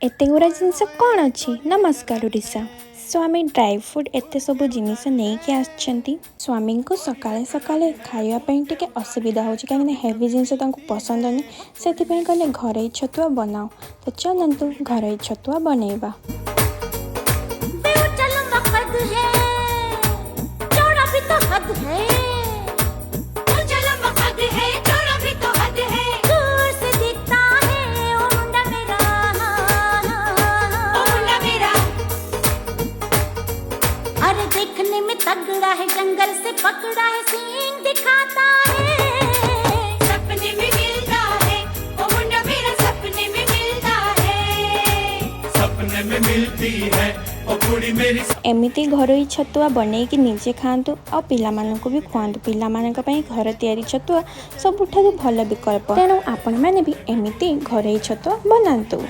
एते गुड़ा जिनस कौन अच्छी। नमस्कार ओडिशा। स्वामी ड्राई फ्रूट एते सब जिनिस नहीं कि आछंती। स्वामी को सकाले सकाले खाइबा टिके असुविधा होची कहीं हेवी जिनिस पसंद नहीं से कहले घरे छतुआ बनाओ। तो चलतु घरे छतुआ बनैबा। अरे देखने में तगड़ा है, जंगल से पकड़ा है, सींग दिखाता है, सपने में मिलता है, ओ मुंडा मेरा सपने में मिलता है, सपने में मिलती है ओ कुड़ी मेरी। एमिति घरोई छतुआ बनैकी निजे खातु और पिलामानंकु भी खुआंतु। पिलामानंक पई घर तैयारी छतुआ सबुठारु भल विकल्प। तेणु आपण माने भी एमिति घरोई छतुआ बनांतु।